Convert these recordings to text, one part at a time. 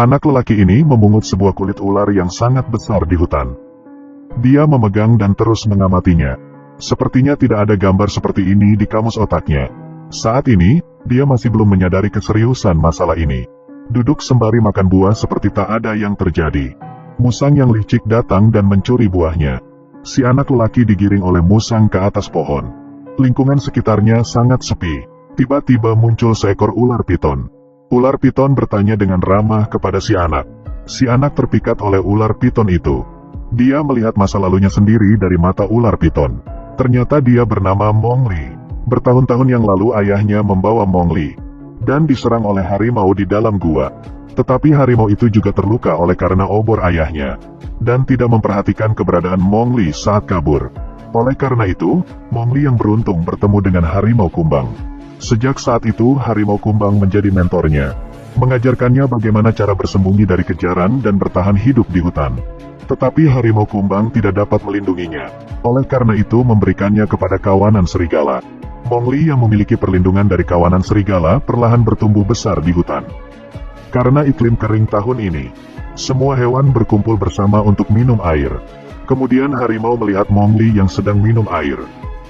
Anak lelaki ini memungut sebuah kulit ular yang sangat besar di hutan. Dia memegang dan terus mengamatinya. Sepertinya tidak ada gambar seperti ini di kamus otaknya. Saat ini, dia masih belum menyadari keseriusan masalah ini. Duduk sembari makan buah seperti tak ada yang terjadi. Musang yang licik datang dan mencuri buahnya. Si anak lelaki digiring oleh musang ke atas pohon. Lingkungan sekitarnya sangat sepi. Tiba-tiba muncul seekor ular piton. Ular piton bertanya dengan ramah kepada si anak. Si anak terpikat oleh ular piton itu. Dia melihat masa lalunya sendiri dari mata ular piton. Ternyata dia bernama Mowgli. Bertahun-tahun yang lalu ayahnya membawa Mowgli dan diserang oleh harimau di dalam gua. Tetapi harimau itu juga terluka oleh karena obor ayahnya dan tidak memperhatikan keberadaan Mowgli saat kabur. Oleh karena itu, Mowgli yang beruntung bertemu dengan harimau kumbang. Sejak saat itu, harimau kumbang menjadi mentornya, mengajarkannya bagaimana cara bersembunyi dari kejaran dan bertahan hidup di hutan. Tetapi harimau kumbang tidak dapat melindunginya. Oleh karena itu memberikannya kepada kawanan serigala. Mowgli yang memiliki perlindungan dari kawanan serigala perlahan bertumbuh besar di hutan. Karena iklim kering tahun ini, semua hewan berkumpul bersama untuk minum air. Kemudian harimau melihat Mowgli yang sedang minum air.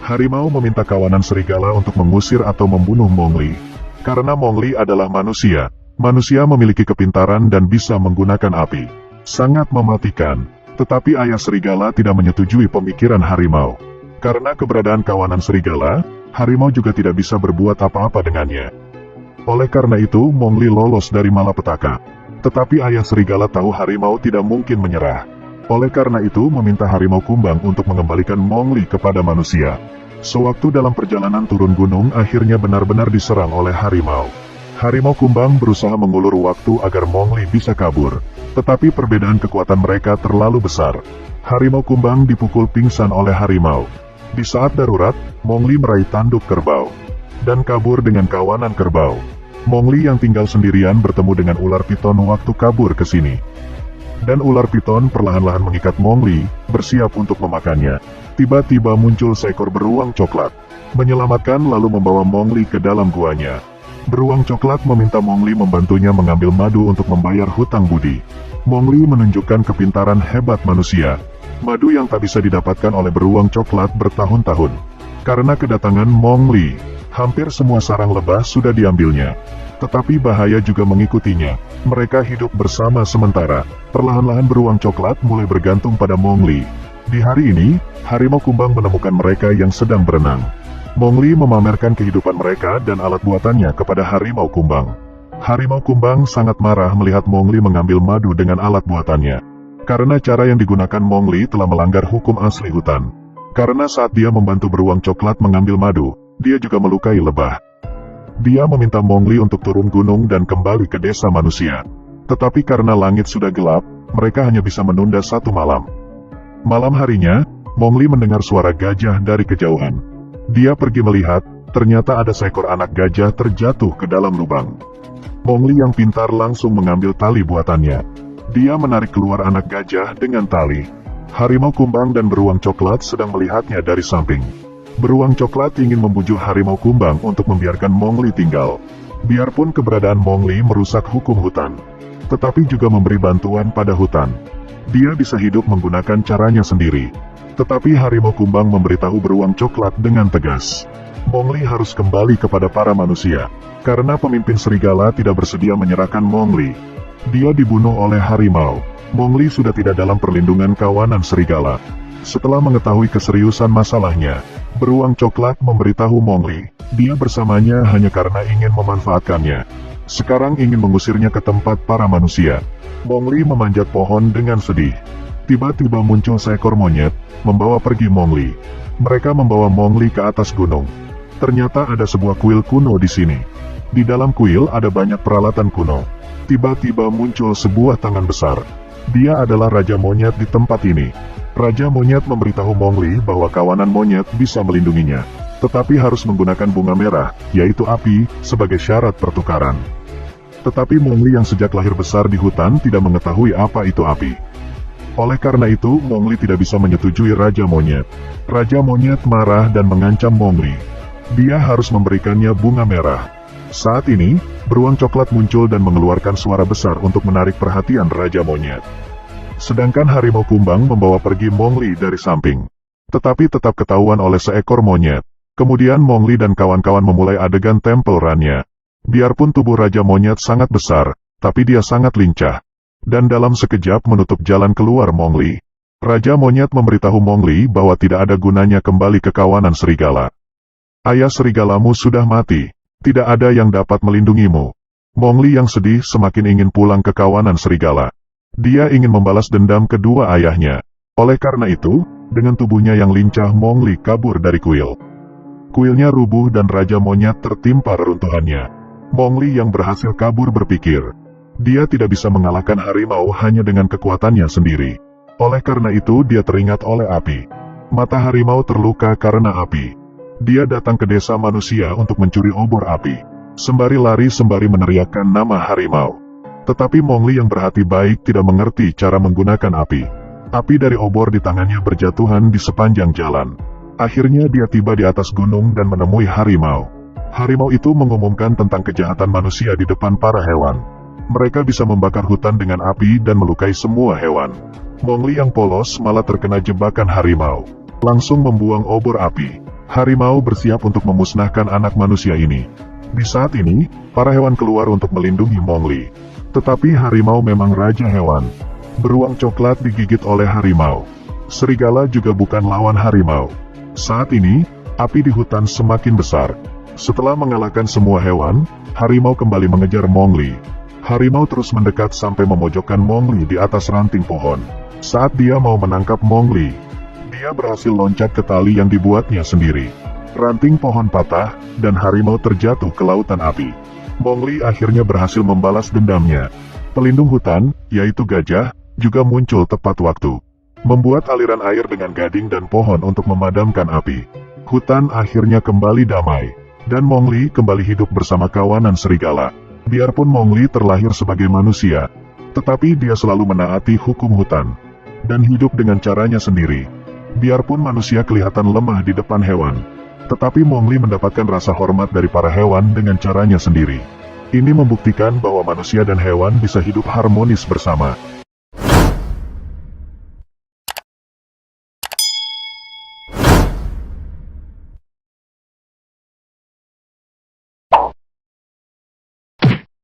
Harimau meminta kawanan serigala untuk mengusir atau membunuh Mowgli. Karena Mowgli adalah manusia, manusia memiliki kepintaran dan bisa menggunakan api. Sangat mematikan. Tetapi ayah serigala tidak menyetujui pemikiran harimau. Karena keberadaan kawanan serigala, harimau juga tidak bisa berbuat apa-apa dengannya. Oleh karena itu, Mowgli lolos dari malapetaka. Tetapi ayah serigala tahu harimau tidak mungkin menyerah. Oleh karena itu meminta harimau kumbang untuk mengembalikan Mowgli kepada manusia. Sewaktu dalam perjalanan turun gunung akhirnya benar-benar diserang oleh harimau. Harimau kumbang berusaha mengulur waktu agar Mowgli bisa kabur. Tetapi perbedaan kekuatan mereka terlalu besar. Harimau kumbang dipukul pingsan oleh harimau. Di saat darurat, Mowgli meraih tanduk kerbau dan kabur dengan kawanan kerbau. Mowgli yang tinggal sendirian bertemu dengan ular piton waktu kabur ke sini. Dan ular piton perlahan-lahan mengikat Mowgli, bersiap untuk memakannya. Tiba-tiba muncul seekor beruang coklat, menyelamatkan lalu membawa Mowgli ke dalam guanya. Beruang coklat meminta Mowgli membantunya mengambil madu untuk membayar hutang budi. Mowgli menunjukkan kepintaran hebat manusia. Madu yang tak bisa didapatkan oleh beruang coklat bertahun-tahun. Karena kedatangan Mowgli, hampir semua sarang lebah sudah diambilnya. Tetapi bahaya juga mengikutinya. Mereka hidup bersama sementara. Perlahan-lahan beruang coklat mulai bergantung pada Mowgli. Di hari ini, harimau kumbang menemukan mereka yang sedang berenang. Mowgli memamerkan kehidupan mereka dan alat buatannya kepada harimau kumbang. Harimau kumbang sangat marah melihat Mowgli mengambil madu dengan alat buatannya. Karena cara yang digunakan Mowgli telah melanggar hukum asli hutan. Karena saat dia membantu beruang coklat mengambil madu, dia juga melukai lebah. Dia meminta Mowgli untuk turun gunung dan kembali ke desa manusia. Tetapi karena langit sudah gelap, mereka hanya bisa menunda satu malam. Malam harinya, Mowgli mendengar suara gajah dari kejauhan. Dia pergi melihat, ternyata ada seekor anak gajah terjatuh ke dalam lubang. Mowgli yang pintar langsung mengambil tali buatannya. Dia menarik keluar anak gajah dengan tali. Harimau kumbang dan beruang coklat sedang melihatnya dari samping. Beruang coklat ingin membujuk harimau kumbang untuk membiarkan Mowgli tinggal. Biarpun keberadaan Mowgli merusak hukum hutan, tetapi juga memberi bantuan pada hutan. Dia bisa hidup menggunakan caranya sendiri. Tetapi harimau kumbang memberitahu beruang coklat dengan tegas. Mowgli harus kembali kepada para manusia. Karena pemimpin serigala tidak bersedia menyerahkan Mowgli. Dia dibunuh oleh harimau. Mowgli sudah tidak dalam perlindungan kawanan serigala. Setelah mengetahui keseriusan masalahnya, beruang coklat memberitahu Mowgli, dia bersamanya hanya karena ingin memanfaatkannya. Sekarang ingin mengusirnya ke tempat para manusia. Mowgli memanjat pohon dengan sedih. Tiba-tiba muncul seekor monyet, membawa pergi Mowgli. Mereka membawa Mowgli ke atas gunung. Ternyata ada sebuah kuil kuno di sini. Di dalam kuil ada banyak peralatan kuno. Tiba-tiba muncul sebuah tangan besar. Dia adalah Raja Monyet di tempat ini. Raja Monyet memberitahu Mowgli bahwa kawanan monyet bisa melindunginya. Tetapi harus menggunakan bunga merah, yaitu api, sebagai syarat pertukaran. Tetapi Mowgli yang sejak lahir besar di hutan tidak mengetahui apa itu api. Oleh karena itu, Mowgli tidak bisa menyetujui Raja Monyet. Raja Monyet marah dan mengancam Mowgli. Dia harus memberikannya bunga merah. Saat ini, beruang coklat muncul dan mengeluarkan suara besar untuk menarik perhatian Raja Monyet. Sedangkan harimau kumbang membawa pergi Mowgli dari samping. Tetapi tetap ketahuan oleh seekor monyet. Kemudian Mowgli dan kawan-kawan memulai adegan Temple Run-nya. Biarpun tubuh Raja Monyet sangat besar, tapi dia sangat lincah. Dan dalam sekejap menutup jalan keluar Mowgli. Raja Monyet memberitahu Mowgli bahwa tidak ada gunanya kembali ke kawanan serigala. Ayah serigalamu sudah mati. Tidak ada yang dapat melindungimu. Mowgli yang sedih semakin ingin pulang ke kawanan serigala. Dia ingin membalas dendam kedua ayahnya. Oleh karena itu, dengan tubuhnya yang lincah Mowgli kabur dari kuil. Kuilnya rubuh dan Raja Monyet tertimpa reruntuhannya. Mowgli yang berhasil kabur berpikir, dia tidak bisa mengalahkan harimau hanya dengan kekuatannya sendiri. Oleh karena itu dia teringat oleh api. Mata harimau terluka karena api. Dia datang ke desa manusia untuk mencuri obor api. Sembari lari sembari meneriakkan nama harimau. Tetapi Mowgli yang berhati baik tidak mengerti cara menggunakan api. Api dari obor di tangannya berjatuhan di sepanjang jalan. Akhirnya dia tiba di atas gunung dan menemui harimau. Harimau itu mengumumkan tentang kejahatan manusia di depan para hewan. Mereka bisa membakar hutan dengan api dan melukai semua hewan. Mowgli yang polos malah terkena jebakan harimau. Langsung membuang obor api. Harimau bersiap untuk memusnahkan anak manusia ini. Di saat ini, para hewan keluar untuk melindungi Mowgli. Tetapi harimau memang raja hewan. Beruang coklat digigit oleh harimau. Serigala juga bukan lawan harimau. Saat ini, api di hutan semakin besar. Setelah mengalahkan semua hewan, harimau kembali mengejar Mowgli. Harimau terus mendekat sampai memojokkan Mowgli di atas ranting pohon. Saat dia mau menangkap Mowgli, dia berhasil loncat ke tali yang dibuatnya sendiri. Ranting pohon patah, dan harimau terjatuh ke lautan api. Mowgli akhirnya berhasil membalas dendamnya. Pelindung hutan, yaitu gajah, juga muncul tepat waktu. Membuat aliran air dengan gading dan pohon untuk memadamkan api. Hutan akhirnya kembali damai. Dan Mowgli kembali hidup bersama kawanan serigala. Biarpun Mowgli terlahir sebagai manusia, tetapi dia selalu menaati hukum hutan. Dan hidup dengan caranya sendiri. Biarpun manusia kelihatan lemah di depan hewan, tetapi Mowgli mendapatkan rasa hormat dari para hewan dengan caranya sendiri. Ini membuktikan bahwa manusia dan hewan bisa hidup harmonis bersama.